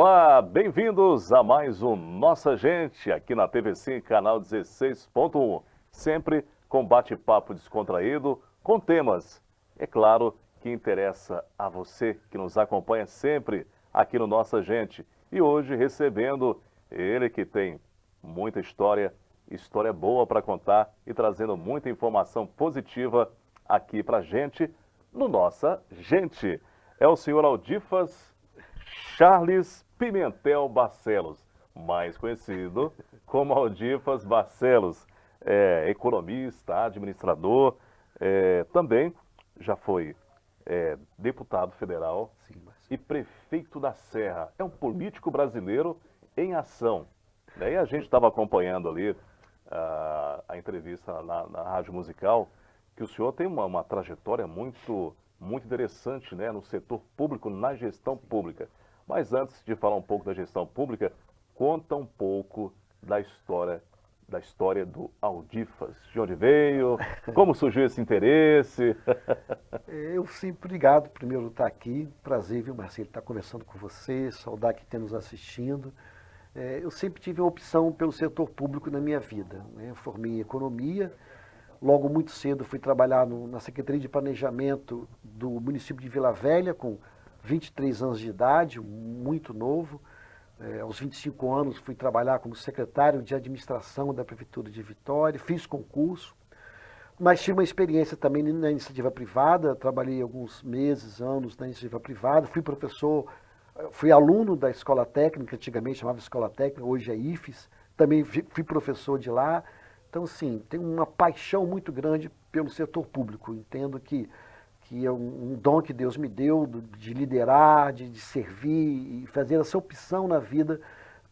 Olá, bem-vindos a mais um Nossa Gente, aqui na TV5, canal 16.1. Sempre com bate-papo descontraído, com temas, é claro, que interessa a você que nos acompanha sempre aqui no Nossa Gente. E hoje recebendo ele que tem muita história boa para contar e trazendo muita informação positiva aqui pra gente no Nossa Gente. É o senhor Aldifas Charles Pimentel Barcelos, mais conhecido como Aldifas Barcelos, economista, administrador, também já foi deputado federal e prefeito da Serra. É um político brasileiro em ação. Daí a gente estava acompanhando ali a entrevista na Rádio Musical, que o senhor tem uma trajetória muito interessante, né, no setor público, na gestão pública. Mas antes de falar um pouco da gestão pública, conta um pouco da história do Aldifas. De onde veio, como surgiu esse interesse? Eu sempre obrigado, primeiro, estar aqui. Prazer, viu, Marcelo, estar conversando com você, saudade que tem nos assistindo. Eu sempre tive uma opção pelo setor público na minha vida, né? Eu formei em economia, logo muito cedo fui trabalhar na Secretaria de Planejamento do município de Vila Velha, com 23 anos de idade, muito novo. Aos 25 anos fui trabalhar como secretário de administração da Prefeitura de Vitória, fiz concurso, mas tive uma experiência também na iniciativa privada, trabalhei alguns meses, anos na iniciativa privada, fui professor, fui aluno da Escola Técnica, antigamente chamava Escola Técnica, hoje é IFES, também fui professor de lá. Então, assim, tenho uma paixão muito grande pelo setor público. Entendo que é um dom que Deus me deu de liderar, de servir e fazer essa opção na vida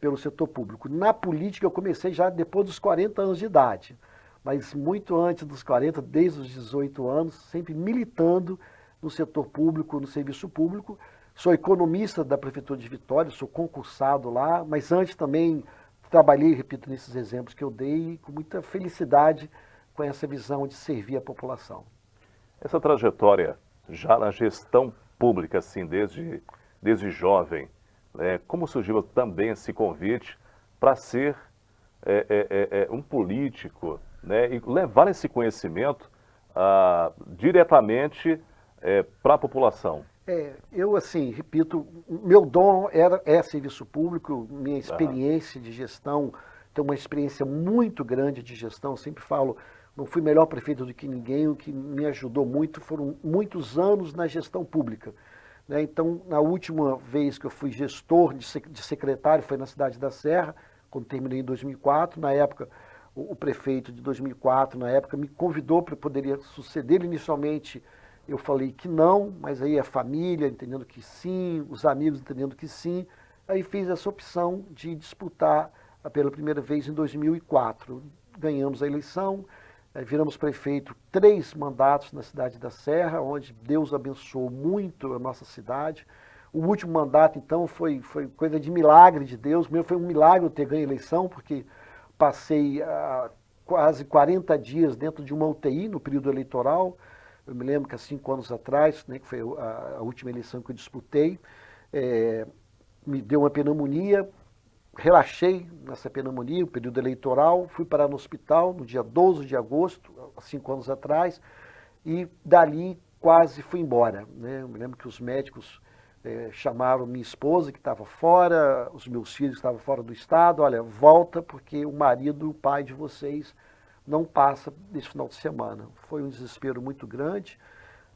pelo setor público. Na política eu comecei já depois dos 40 anos de idade, mas muito antes dos 40, desde os 18 anos, sempre militando no setor público, no serviço público. Sou economista da Prefeitura de Vitória, sou concursado lá, mas antes também trabalhei, repito, nesses exemplos que eu dei, com muita felicidade com essa visão de servir a população. Essa trajetória já na gestão pública, assim, desde jovem, né, como surgiu também esse convite para ser um político, né, e levar esse conhecimento diretamente para a população? Eu, assim, repito, meu dom é serviço público, minha experiência de gestão, tenho uma experiência muito grande de gestão, sempre falo, não fui melhor prefeito do que ninguém, o que me ajudou muito foram muitos anos na gestão pública, né? Então, na última vez que eu fui gestor de secretário, foi na cidade da Serra, quando terminei em 2004, na época, o prefeito de 2004, na época, me convidou para eu poderia suceder inicialmente. Eu falei que não, mas aí a família entendendo que sim, os amigos entendendo que sim, aí fiz essa opção de disputar pela primeira vez em 2004. Ganhamos a eleição, viramos prefeito 3 mandatos na cidade da Serra, onde Deus abençoou muito a nossa cidade. O último mandato, então, foi coisa de milagre de Deus. Meu, foi um milagre eu ter ganho a eleição, porque passei quase 40 dias dentro de uma UTI no período eleitoral. Eu me lembro que há 5 anos atrás, né, que foi a última eleição que eu disputei, me deu uma pneumonia, relaxei nessa pneumonia, o período eleitoral, fui parar no hospital no dia 12 de agosto, há 5 anos atrás, e dali quase fui embora, né? Eu me lembro que os médicos chamaram minha esposa, que estava fora, os meus filhos que estavam fora do estado, olha, volta porque o marido, o pai de vocês, não passa nesse final de semana. Foi um desespero muito grande.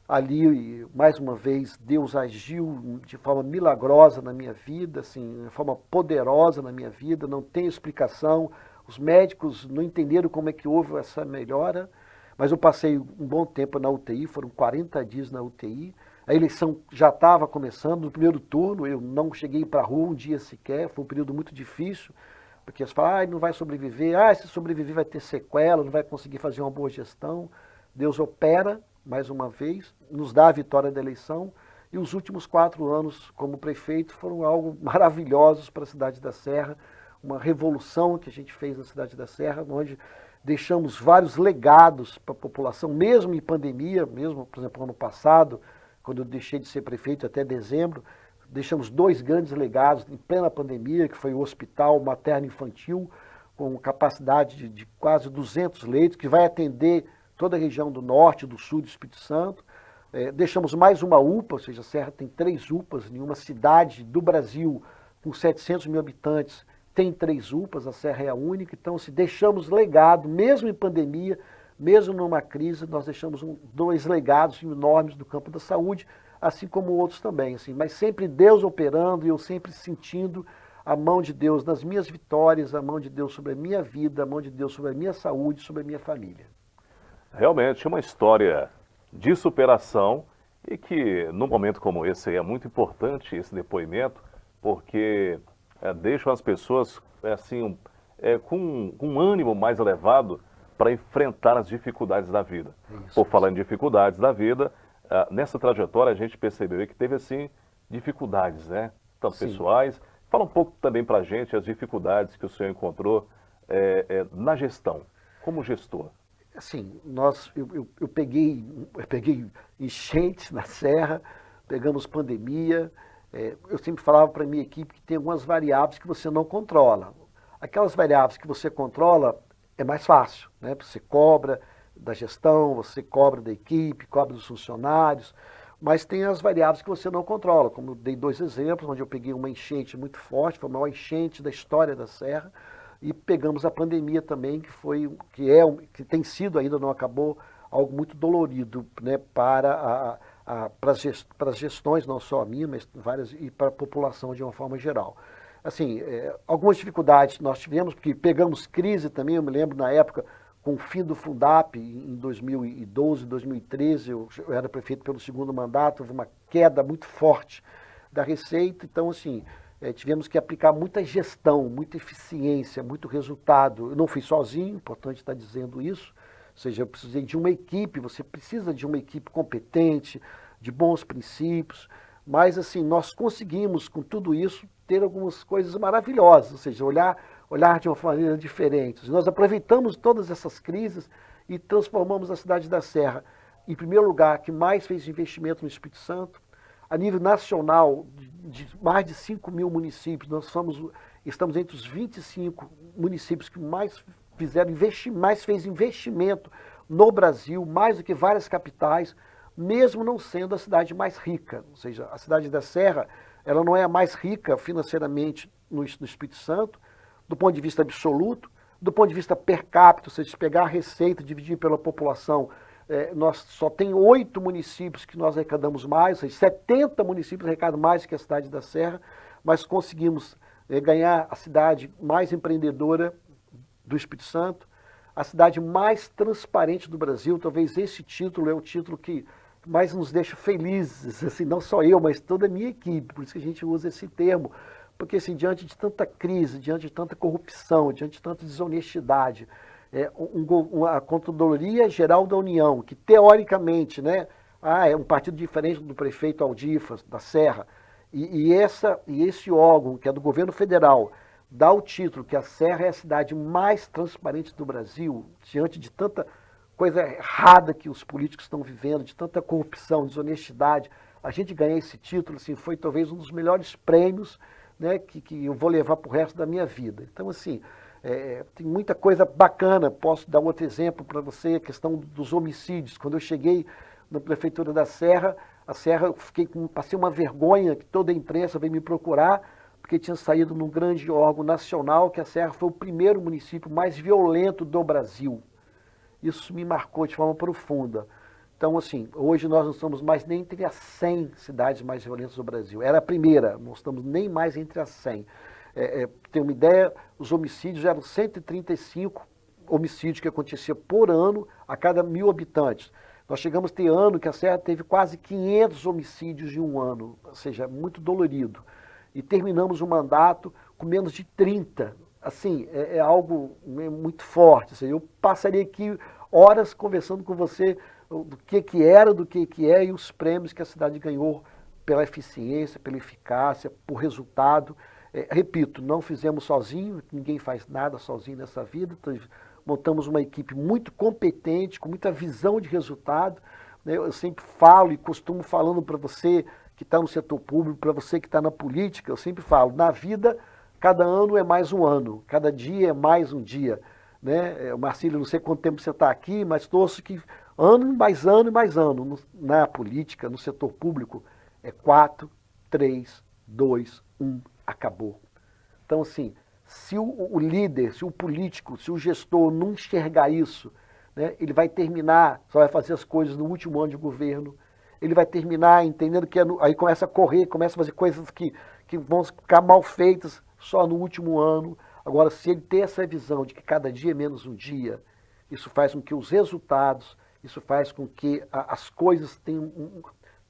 Ali, mais uma vez, Deus agiu de forma milagrosa na minha vida, assim, de forma poderosa na minha vida, não tem explicação. Os médicos não entenderam como é que houve essa melhora, mas eu passei um bom tempo na UTI, foram 40 dias na UTI. A eleição já estava começando, no primeiro turno, eu não cheguei para a rua um dia sequer, foi um período muito difícil, porque eles falam, não vai sobreviver, se sobreviver vai ter sequela, não vai conseguir fazer uma boa gestão. Deus opera, mais uma vez, nos dá a vitória da eleição, e os últimos 4 anos como prefeito foram algo maravilhosos para a cidade da Serra, uma revolução que a gente fez na cidade da Serra, onde deixamos vários legados para a população, mesmo em pandemia, mesmo, por exemplo, ano passado, quando eu deixei de ser prefeito até dezembro, deixamos 2 grandes legados em plena pandemia, que foi o Hospital Materno-Infantil, com capacidade de quase 200 leitos, que vai atender toda a região do norte, do sul do Espírito Santo. Deixamos mais uma UPA, ou seja, a Serra tem 3 UPAs, em uma cidade do Brasil com 700 mil habitantes, tem 3 UPAs, a Serra é a única. Então, se deixamos legado, mesmo em pandemia, mesmo numa crise, nós deixamos 2 legados enormes do campo da saúde, assim como outros também, assim, mas sempre Deus operando e eu sempre sentindo a mão de Deus nas minhas vitórias, a mão de Deus sobre a minha vida, a mão de Deus sobre a minha saúde, sobre a minha família. Realmente uma história de superação e que num momento como esse é muito importante esse depoimento, porque deixam as pessoas assim, com um ânimo mais elevado para enfrentar as dificuldades da vida. Por falar em dificuldades da vida, nessa trajetória a gente percebeu que teve assim dificuldades, né? Tanto pessoais. Fala um pouco também para a gente as dificuldades que o senhor encontrou na gestão, como gestor. Assim, eu peguei enchentes na Serra, pegamos pandemia. Eu sempre falava para a minha equipe que tem algumas variáveis que você não controla. Aquelas variáveis que você controla é mais fácil, né? Você cobra da gestão, você cobra da equipe, cobra dos funcionários, mas tem as variáveis que você não controla, como eu dei 2 exemplos, onde eu peguei uma enchente muito forte, foi a maior enchente da história da Serra, e pegamos a pandemia também, que tem sido, ainda não acabou, algo muito dolorido, né, para as gestões, não só a minha, mas várias, e para a população de uma forma geral. Assim, algumas dificuldades nós tivemos, porque pegamos crise também, eu me lembro na época, com o fim do Fundap, em 2012, 2013, eu era prefeito pelo 2º mandato, houve uma queda muito forte da receita, então assim, tivemos que aplicar muita gestão, muita eficiência, muito resultado. Eu não fui sozinho, importante estar dizendo isso, ou seja, eu precisei de uma equipe, você precisa de uma equipe competente, de bons princípios, mas assim, nós conseguimos com tudo isso ter algumas coisas maravilhosas, ou seja, olhar de uma maneira diferente. Nós aproveitamos todas essas crises e transformamos a cidade da Serra, em primeiro lugar, que mais fez investimento no Espírito Santo. A nível nacional, de mais de 5 mil municípios, nós estamos entre os 25 municípios que mais fez investimento no Brasil, mais do que várias capitais, mesmo não sendo a cidade mais rica. Ou seja, a cidade da Serra, ela não é a mais rica financeiramente no Espírito Santo, do ponto de vista absoluto, do ponto de vista per capita, ou seja, se pegar a receita e dividir pela população, nós só tem 8 municípios que nós arrecadamos mais, ou seja, 70 municípios arrecadam mais que a cidade da Serra, mas conseguimos ganhar a cidade mais empreendedora do Espírito Santo, a cidade mais transparente do Brasil. Talvez esse título é o título que mais nos deixa felizes, assim, não só eu, mas toda a minha equipe, por isso que a gente usa esse termo, porque assim, diante de tanta crise, diante de tanta corrupção, diante de tanta desonestidade, a Controladoria Geral da União, que teoricamente, né, é um partido diferente do prefeito Aldifas, da Serra, e esse órgão, que é do governo federal, dá o título que a Serra é a cidade mais transparente do Brasil, diante de tanta coisa errada que os políticos estão vivendo, de tanta corrupção, desonestidade. A gente ganhar esse título, assim, foi talvez um dos melhores prêmios, né, que eu vou levar para o resto da minha vida. Então, assim, tem muita coisa bacana. Posso dar outro exemplo para você, a questão dos homicídios. Quando eu cheguei na prefeitura da Serra, eu passei uma vergonha que toda a imprensa veio me procurar, porque tinha saído num grande órgão nacional que a Serra foi o primeiro município mais violento do Brasil. Isso me marcou de forma profunda. Então, assim, hoje nós não estamos mais nem entre as 100 cidades mais violentas do Brasil. Era a primeira, não estamos nem mais entre as 100. Tem uma ideia, os homicídios eram 135 homicídios que aconteciam por ano a cada 1.000 habitantes. Nós chegamos a ter ano que a Serra teve quase 500 homicídios em um ano, ou seja, muito dolorido. E terminamos o mandato com menos de 30. Assim, é algo muito forte. Assim, eu passaria aqui horas conversando com você do que era, do que é e os prêmios que a cidade ganhou pela eficiência, pela eficácia, por resultado. Repito, não fizemos sozinho, ninguém faz nada sozinho nessa vida. Então, montamos uma equipe muito competente, com muita visão de resultado. Eu sempre falo e costumo falando para você que está no setor público, para você que está na política, eu sempre falo, na vida, cada ano é mais um ano, cada dia é mais um dia. Né? Marcílio, não sei quanto tempo você está aqui, mas torço que ano mais ano e mais ano. Na política, no setor público, é 4, 3, 2, 1, acabou. Então, assim, se o líder, se o político, se o gestor não enxergar isso, né, ele vai terminar, só vai fazer as coisas no último ano de governo, ele vai terminar entendendo que aí começa a correr, começa a fazer coisas que vão ficar mal feitas só no último ano. Agora, se ele ter essa visão de que cada dia é menos um dia, isso faz com que os resultados, isso faz com que as coisas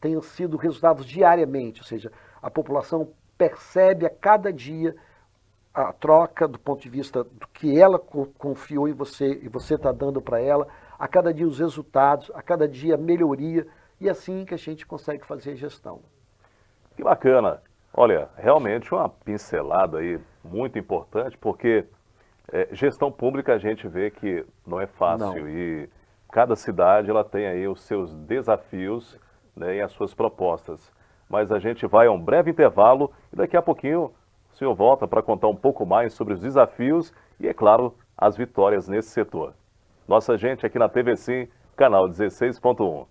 tenham sido resultados diariamente, ou seja, a população percebe a cada dia a troca do ponto de vista do que ela confiou em você e você está dando para ela, a cada dia os resultados, a cada dia a melhoria, e assim que a gente consegue fazer gestão. Que bacana. Olha, realmente uma pincelada aí muito importante, porque gestão pública a gente vê que não é fácil. Não. E cada cidade ela tem aí os seus desafios, né, e as suas propostas. Mas a gente vai a um breve intervalo e daqui a pouquinho o senhor volta para contar um pouco mais sobre os desafios e, é claro, as vitórias nesse setor. Nossa gente aqui na TV Sim, canal 16.1.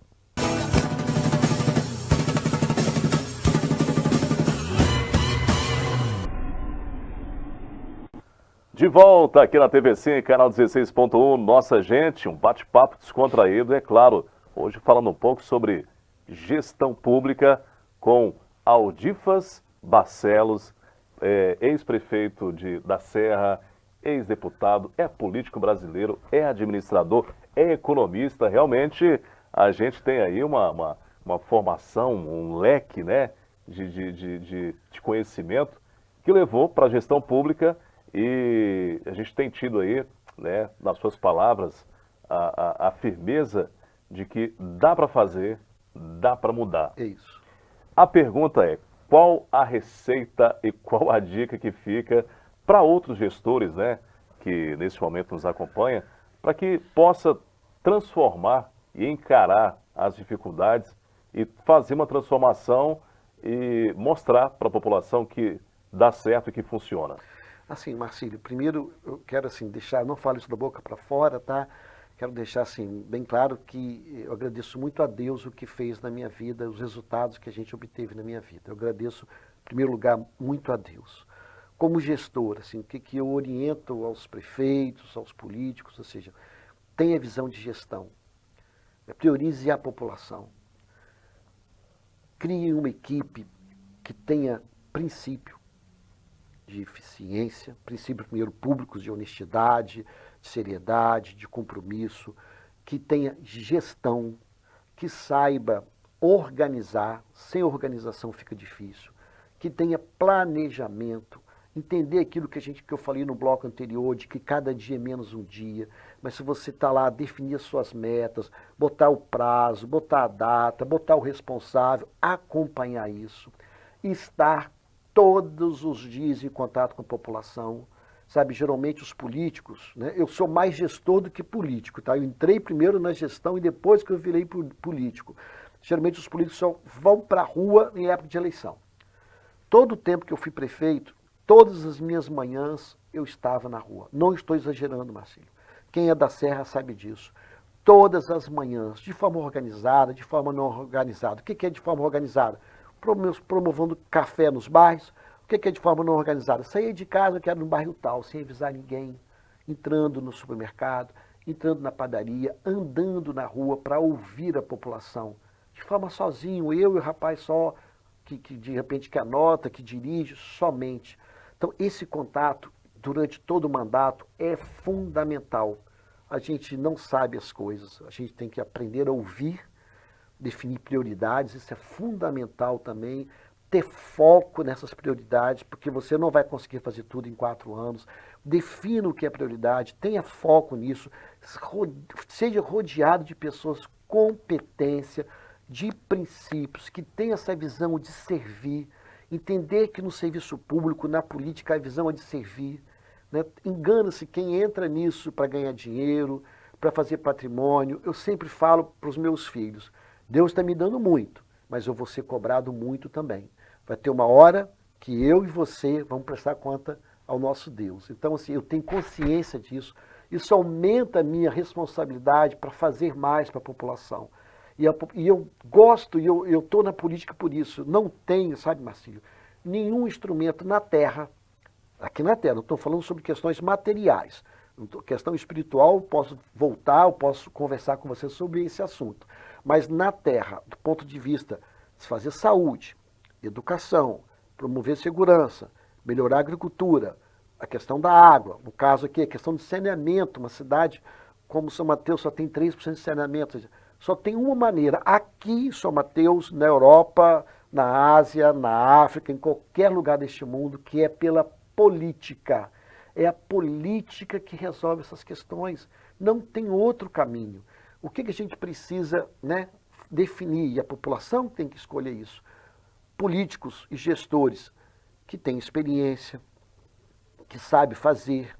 De volta aqui na TV Sim, canal 16.1, nossa gente, um bate-papo descontraído, é claro, hoje falando um pouco sobre gestão pública com Aldifas Barcelos, ex-prefeito da Serra, ex-deputado, é político brasileiro, é administrador, é economista, realmente a gente tem aí uma formação, um leque, né, de conhecimento que levou para a gestão pública. E a gente tem tido aí, né, nas suas palavras, a firmeza de que dá para fazer, dá para mudar. É isso. A pergunta é, qual a receita e qual a dica que fica para outros gestores, né, que nesse momento nos acompanham, para que possa transformar e encarar as dificuldades e fazer uma transformação e mostrar para a população que dá certo e que funciona? Assim, Marcílio, primeiro eu quero assim deixar, não falo isso da boca para fora, tá? Quero deixar assim bem claro que eu agradeço muito a Deus o que fez na minha vida, os resultados que a gente obteve na minha vida. Eu agradeço, em primeiro lugar, muito a Deus. Como gestor, assim, o que eu oriento aos prefeitos, aos políticos, ou seja, tenha visão de gestão, priorize a população, crie uma equipe que tenha princípio de eficiência, princípios primeiro públicos de honestidade, de seriedade, de compromisso, que tenha gestão, que saiba organizar, sem organização fica difícil, que tenha planejamento, entender aquilo que eu falei no bloco anterior, de que cada dia é menos um dia, mas se você está lá, definir as suas metas, botar o prazo, botar a data, botar o responsável, acompanhar isso, estar todos os dias em contato com a população, sabe, geralmente os políticos, né, eu sou mais gestor do que político, tá? Eu entrei primeiro na gestão e depois que eu virei político. Geralmente os políticos só vão para a rua em época de eleição. Todo o tempo que eu fui prefeito, todas as minhas manhãs eu estava na rua. Não estou exagerando, Marcílio. Quem é da Serra sabe disso. Todas as manhãs, de forma organizada, de forma não organizada. O que é de forma organizada? Promovendo café nos bairros. O que é de forma não organizada? Sair de casa, que era no bairro tal, sem avisar ninguém, entrando no supermercado, entrando na padaria, andando na rua para ouvir a população. De forma sozinho, eu e o rapaz só, que de repente que anota, que dirige, somente. Então, esse contato, durante todo o mandato, é fundamental. A gente não sabe as coisas, a gente tem que aprender a ouvir, definir prioridades, isso é fundamental também, ter foco nessas prioridades, porque você não vai conseguir fazer tudo em 4 anos. Defina o que é prioridade, tenha foco nisso, seja rodeado de pessoas com competência, de princípios, que tenham essa visão de servir, entender que no serviço público, na política, a visão é de servir. Né? Engana-se quem entra nisso para ganhar dinheiro, para fazer patrimônio. Eu sempre falo para os meus filhos, Deus está me dando muito, mas eu vou ser cobrado muito também. Vai ter uma hora que eu e você vamos prestar conta ao nosso Deus. Então, assim, eu tenho consciência disso. Isso aumenta a minha responsabilidade para fazer mais para a população. E eu gosto, e eu estou na política por isso. Não tenho, sabe, Marcílio, nenhum instrumento na Terra, aqui na Terra, não estou falando sobre questões materiais. Questão espiritual, posso voltar, eu posso conversar com você sobre esse assunto. Mas na Terra, do ponto de vista de fazer saúde, educação, promover segurança, melhorar a agricultura, a questão da água, no caso aqui, a questão de saneamento, uma cidade como São Mateus só tem 3% de saneamento, só tem uma maneira, aqui em São Mateus, na Europa, na Ásia, na África, em qualquer lugar deste mundo, que é pela política. É a política que resolve essas questões, não tem outro caminho. O que a gente precisa, né, definir, e a população tem que escolher isso, políticos e gestores que têm experiência, que sabe fazer,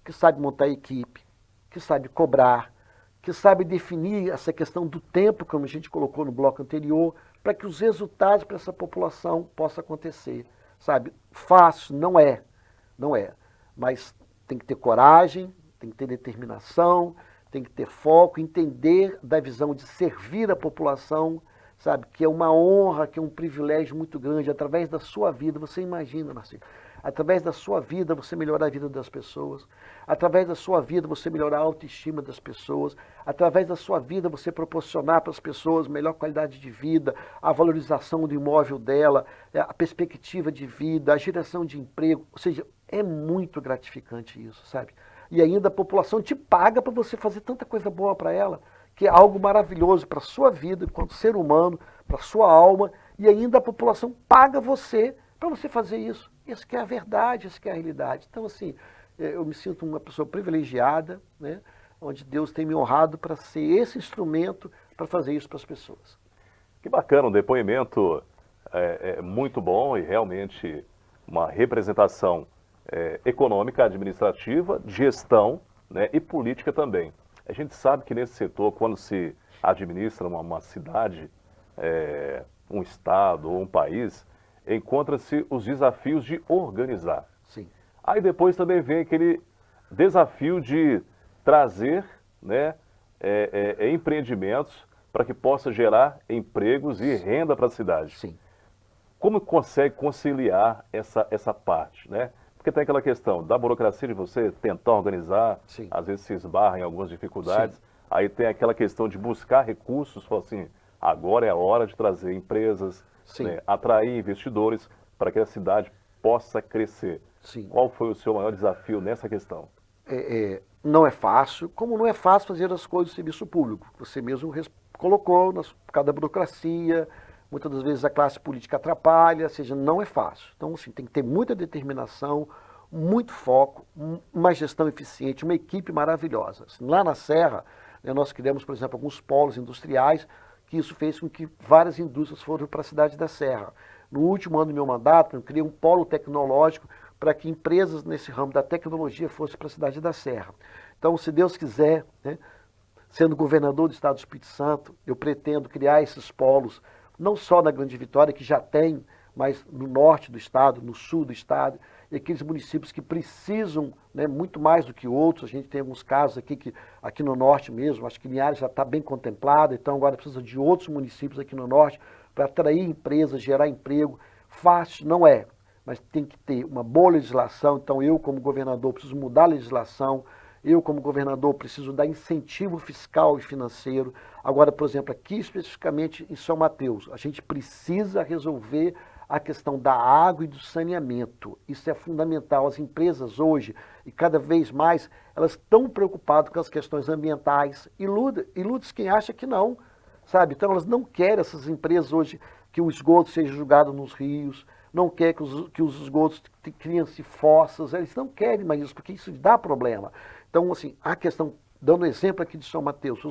que sabe montar equipe, que sabe cobrar, que sabe definir essa questão do tempo, como a gente colocou no bloco anterior, para que os resultados para essa população possam acontecer. Sabe? Fácil, não é, mas tem que ter coragem, tem que ter determinação, tem que ter foco, entender da visão de servir a população, sabe? Que é uma honra, que é um privilégio muito grande, através da sua vida, você imagina, Marcelo, através da sua vida você melhorar a vida das pessoas, através da sua vida você melhorar a autoestima das pessoas, através da sua vida você proporcionar para as pessoas melhor qualidade de vida, a valorização do imóvel dela, a perspectiva de vida, a geração de emprego, ou seja, é muito gratificante isso, sabe? E ainda a população te paga para você fazer tanta coisa boa para ela, que é algo maravilhoso para a sua vida, enquanto ser humano, para a sua alma, e ainda a população paga você para você fazer isso. Isso que é a verdade, isso que é a realidade. Então, assim, eu me sinto uma pessoa privilegiada, né, onde Deus tem me honrado para ser esse instrumento para fazer isso para as pessoas. Que bacana, um depoimento muito bom e realmente uma representação econômica, administrativa, gestão, né, e política também. A gente sabe que nesse setor, quando se administra uma cidade, um estado ou um país, encontra-se os desafios de organizar. Sim. Aí depois também vem aquele desafio de trazer, né, empreendimentos para que possa gerar empregos e renda para a cidade. Sim. Como consegue conciliar essa parte, né? Porque tem aquela questão da burocracia de você tentar organizar, Sim. às vezes se esbarra em algumas dificuldades. Sim. Aí tem aquela questão de buscar recursos, falar assim, agora é a hora de trazer empresas, né, atrair investidores para que a cidade possa crescer. Sim. Qual foi o seu maior desafio nessa questão? Não é fácil, como não é fácil fazer as coisas do serviço público. Você mesmo colocou, por causa da burocracia, muitas das vezes a classe política atrapalha, ou seja, não é fácil. Então, assim, tem que ter muita determinação, muito foco, uma gestão eficiente, uma equipe maravilhosa. Assim, lá na Serra, né, nós criamos, por exemplo, alguns polos industriais, que isso fez com que várias indústrias foram para a cidade da Serra. No último ano do meu mandato, eu criei um polo tecnológico para que empresas nesse ramo da tecnologia fossem para a cidade da Serra. Então, se Deus quiser, né, sendo governador do estado do Espírito Santo, eu pretendo criar esses polos, não só na Grande Vitória, que já tem, mas no norte do estado, no sul do estado, e aqueles municípios que precisam, né, muito mais do que outros. A gente tem alguns casos aqui no norte mesmo, acho que Linhares já está bem contemplado, então agora precisa de outros municípios aqui no norte para atrair empresas, gerar emprego. Fácil não é, mas tem que ter uma boa legislação. Então eu, como governador, preciso mudar a legislação. Eu, como governador, preciso dar incentivo fiscal e financeiro. Agora, por exemplo, aqui especificamente em São Mateus, a gente precisa resolver a questão da água e do saneamento. Isso é fundamental. As empresas hoje, e cada vez mais, elas estão preocupadas com as questões ambientais. Ilude-se quem acha que não, sabe? Então, elas não querem, essas empresas hoje, que o esgoto seja jogado nos rios, não querem que os esgotos criem-se fossas, eles não querem mais isso, porque isso dá problema. Então, assim, a questão, dando exemplo aqui de São Mateus,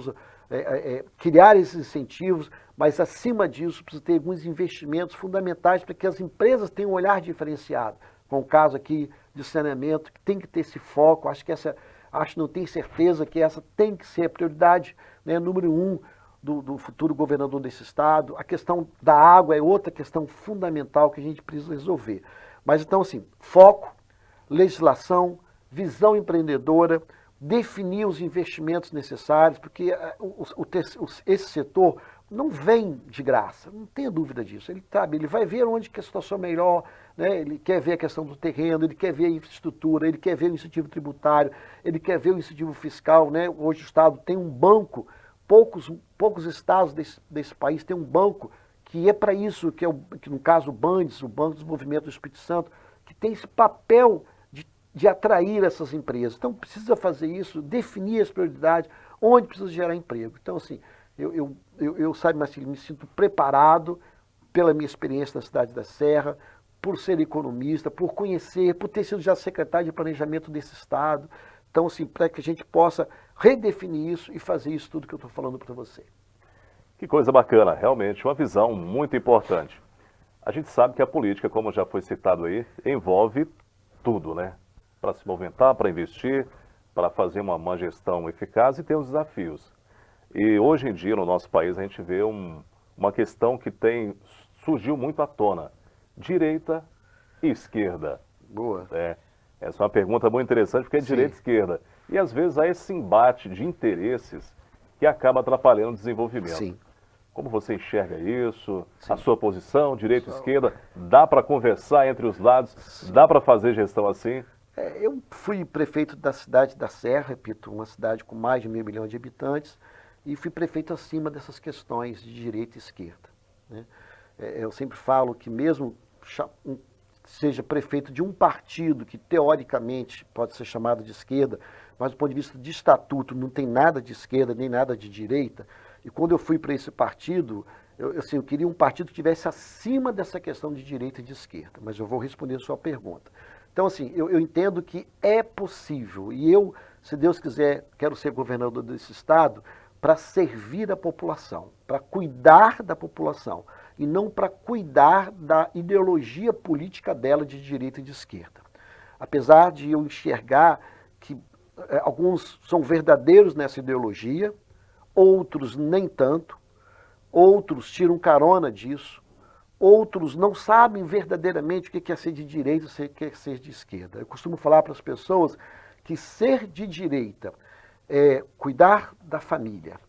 criar esses incentivos, mas acima disso precisa ter alguns investimentos fundamentais para que as empresas tenham um olhar diferenciado. Com o caso aqui de saneamento, que tem que ter esse foco, não tenho certeza que essa tem que ser a prioridade, né, número 1. do futuro governador desse estado. A questão da água é outra questão fundamental que a gente precisa resolver. Mas então, assim, foco, legislação, visão empreendedora, definir os investimentos necessários, porque esse setor não vem de graça, não tenha dúvida disso. Ele sabe, ele vai ver onde que a situação é melhor, né? Ele quer ver a questão do terreno, ele quer ver a infraestrutura, ele quer ver o incentivo tributário, ele quer ver o incentivo fiscal, né? Hoje o Estado tem um banco, poucos estados desse país têm um banco que é para isso, que no caso o BANDES, o Banco de Desenvolvimento do Espírito Santo, que tem esse papel de atrair essas empresas. Então precisa fazer isso, definir as prioridades, onde precisa gerar emprego. Então, assim, sabe, Marcelo, me sinto preparado pela minha experiência na cidade da Serra, por ser economista, por conhecer, por ter sido já secretário de planejamento desse estado. Então, assim, para que a gente possa redefinir isso e fazer isso tudo que eu estou falando para você. Que coisa bacana, realmente uma visão muito importante. A gente sabe que a política, como já foi citado aí, envolve tudo, né? Para se movimentar, para investir, para fazer uma má gestão eficaz e ter os desafios. E hoje em dia, no nosso país, a gente vê uma questão que surgiu muito à tona. Direita e esquerda. Boa. Essa é uma pergunta muito interessante, porque é direita e esquerda. E às vezes há esse embate de interesses que acaba atrapalhando o desenvolvimento. Sim. Como você enxerga isso? Sim. A sua posição, direita e esquerda? Dá para conversar entre os lados? Sim. Dá para fazer gestão assim? Eu fui prefeito da cidade da Serra, repito, uma cidade com mais de 500 mil de habitantes, e fui prefeito acima dessas questões de direita e esquerda, né? Eu sempre falo que mesmo seja prefeito de um partido que teoricamente pode ser chamado de esquerda, mas do ponto de vista de estatuto não tem nada de esquerda nem nada de direita, e quando eu fui para esse partido, eu queria um partido que estivesse acima dessa questão de direita e de esquerda, mas eu vou responder a sua pergunta. Então, assim, eu entendo que é possível, e eu, se Deus quiser, quero ser governador desse estado para servir a população, para cuidar da população, e não para cuidar da ideologia política dela de direita e de esquerda. Apesar de eu enxergar que alguns são verdadeiros nessa ideologia, outros nem tanto, outros tiram carona disso, outros não sabem verdadeiramente o que é ser de direita e o que é ser de esquerda. Eu costumo falar para as pessoas que ser de direita é cuidar da família,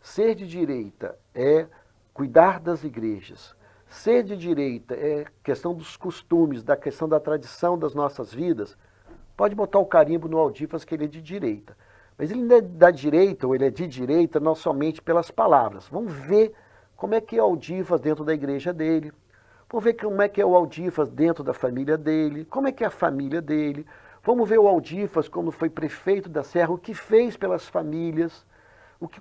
ser de direita é cuidar das igrejas, ser de direita é questão dos costumes, da questão da tradição das nossas vidas. Pode botar o carimbo no Aldifas que ele é de direita, mas ele não é da direita ou ele é de direita não somente pelas palavras. Vamos ver como é que é o Aldifas dentro da igreja dele, vamos ver como é que é o Aldifas dentro da família dele, como é que é a família dele. Vamos ver o Aldifas, quando foi prefeito da Serra, o que fez pelas famílias,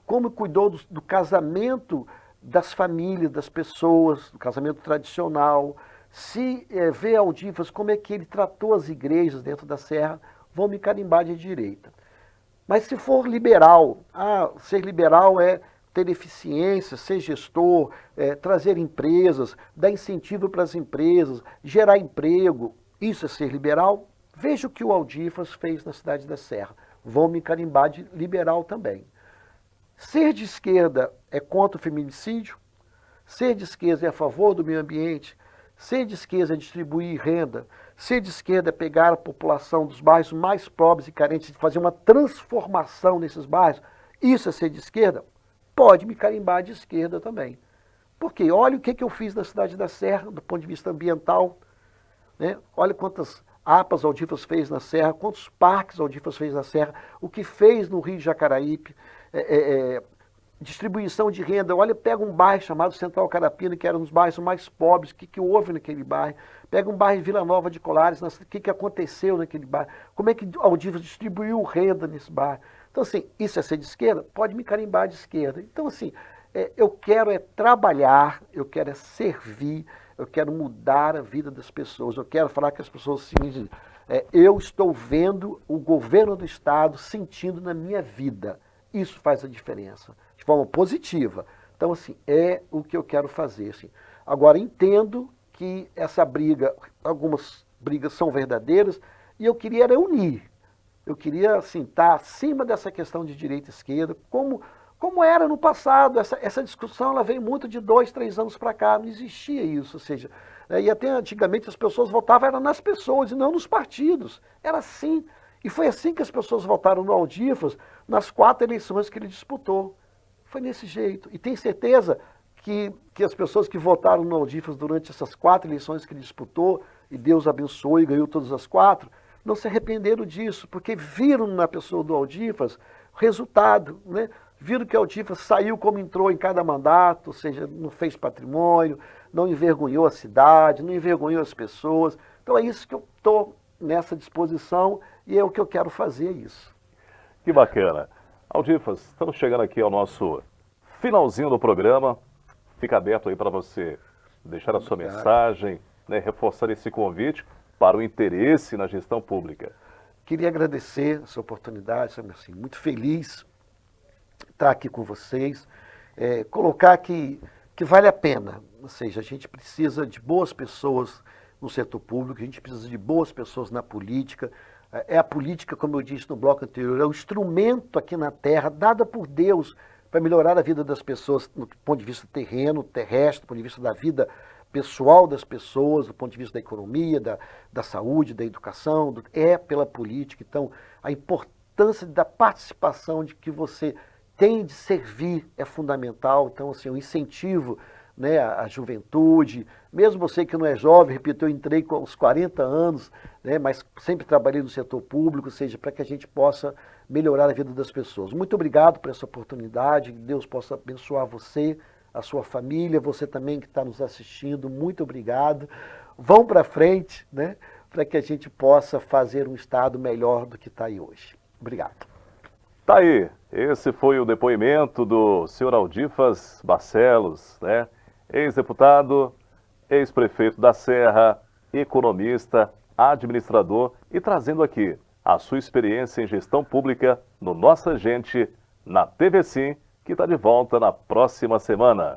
como cuidou do casamento das famílias, das pessoas, do casamento tradicional. Se vê Aldifas, como é que ele tratou as igrejas dentro da Serra, vão me carimbar de direita. Mas se for liberal, ser liberal é ter eficiência, ser gestor, trazer empresas, dar incentivo para as empresas, gerar emprego, isso é ser liberal? Veja o que o Aldifas fez na cidade da Serra. Vão me carimbar de liberal também. Ser de esquerda é contra o feminicídio? Ser de esquerda é a favor do meio ambiente? Ser de esquerda é distribuir renda? Ser de esquerda é pegar a população dos bairros mais pobres e carentes e fazer uma transformação nesses bairros? Isso é ser de esquerda? Pode me carimbar de esquerda também. Porque olha o que eu fiz na cidade da Serra, do ponto de vista ambiental, né? Olha quantas APAs Aldifas fez na Serra, quantos parques Aldifas fez na Serra, o que fez no Rio de Jacaraípe, distribuição de renda. Olha, pega um bairro chamado Central Carapina, que era um dos bairros mais pobres, o que houve naquele bairro? Pega um bairro em Vila Nova de Colares, o que aconteceu naquele bairro? Como é que Aldifas distribuiu renda nesse bairro? Então, assim, isso é ser de esquerda? Pode me carimbar de esquerda. Então, assim, eu quero trabalhar, eu quero servir, eu quero mudar a vida das pessoas, eu quero falar que as pessoas assim, eu estou vendo o governo do Estado sentindo na minha vida. Isso faz a diferença, de forma positiva. Então, assim, é o que eu quero fazer. Assim. Agora, entendo que essa briga, algumas brigas são verdadeiras, e eu queria unir. Eu queria, assim, estar acima dessa questão de direita e esquerda, como como era no passado. Essa discussão ela vem muito de 2, 3 anos para cá, não existia isso, ou seja, e até antigamente as pessoas votavam era nas pessoas e não nos partidos, era assim. E foi assim que as pessoas votaram no Aldifas nas 4 eleições que ele disputou. Foi desse jeito. E tenho certeza que as pessoas que votaram no Aldifas durante essas 4 eleições que ele disputou, e Deus abençoou e ganhou todas as 4, não se arrependeram disso, porque viram na pessoa do Aldifas o resultado, né? Viram que o Aldifas saiu como entrou em cada mandato, ou seja, não fez patrimônio, não envergonhou a cidade, não envergonhou as pessoas. Então é isso que eu estou nessa disposição e é o que eu quero fazer, é isso. Que bacana. Aldifas, estamos chegando aqui ao nosso finalzinho do programa. Fica aberto aí para você deixar a sua mensagem, né, reforçar esse convite para o interesse na gestão pública. Queria agradecer essa oportunidade, assim, muito feliz estar aqui com vocês, colocar que vale a pena, ou seja, a gente precisa de boas pessoas no setor público, a gente precisa de boas pessoas na política. A política, como eu disse no bloco anterior, é um instrumento aqui na Terra, dada por Deus, para melhorar a vida das pessoas, do ponto de vista terreno, terrestre, do ponto de vista da vida pessoal das pessoas, do ponto de vista da economia, da saúde, da educação, é pela política. Então, a importância da participação de que você tem de servir é fundamental. Então, assim, o incentivo, né, à juventude, mesmo você que não é jovem, repito, eu entrei com os 40 anos, né, mas sempre trabalhei no setor público, ou seja, para que a gente possa melhorar a vida das pessoas. Muito obrigado por essa oportunidade, que Deus possa abençoar você, a sua família, você também que está nos assistindo, muito obrigado. Vão para frente, né, para que a gente possa fazer um Estado melhor do que está aí hoje. Obrigado. Tá aí, esse foi o depoimento do senhor Aldifas Barcelos, né? Ex-deputado, ex-prefeito da Serra, economista, administrador e trazendo aqui a sua experiência em gestão pública no Nossa Gente, na TV Sim, que está de volta na próxima semana.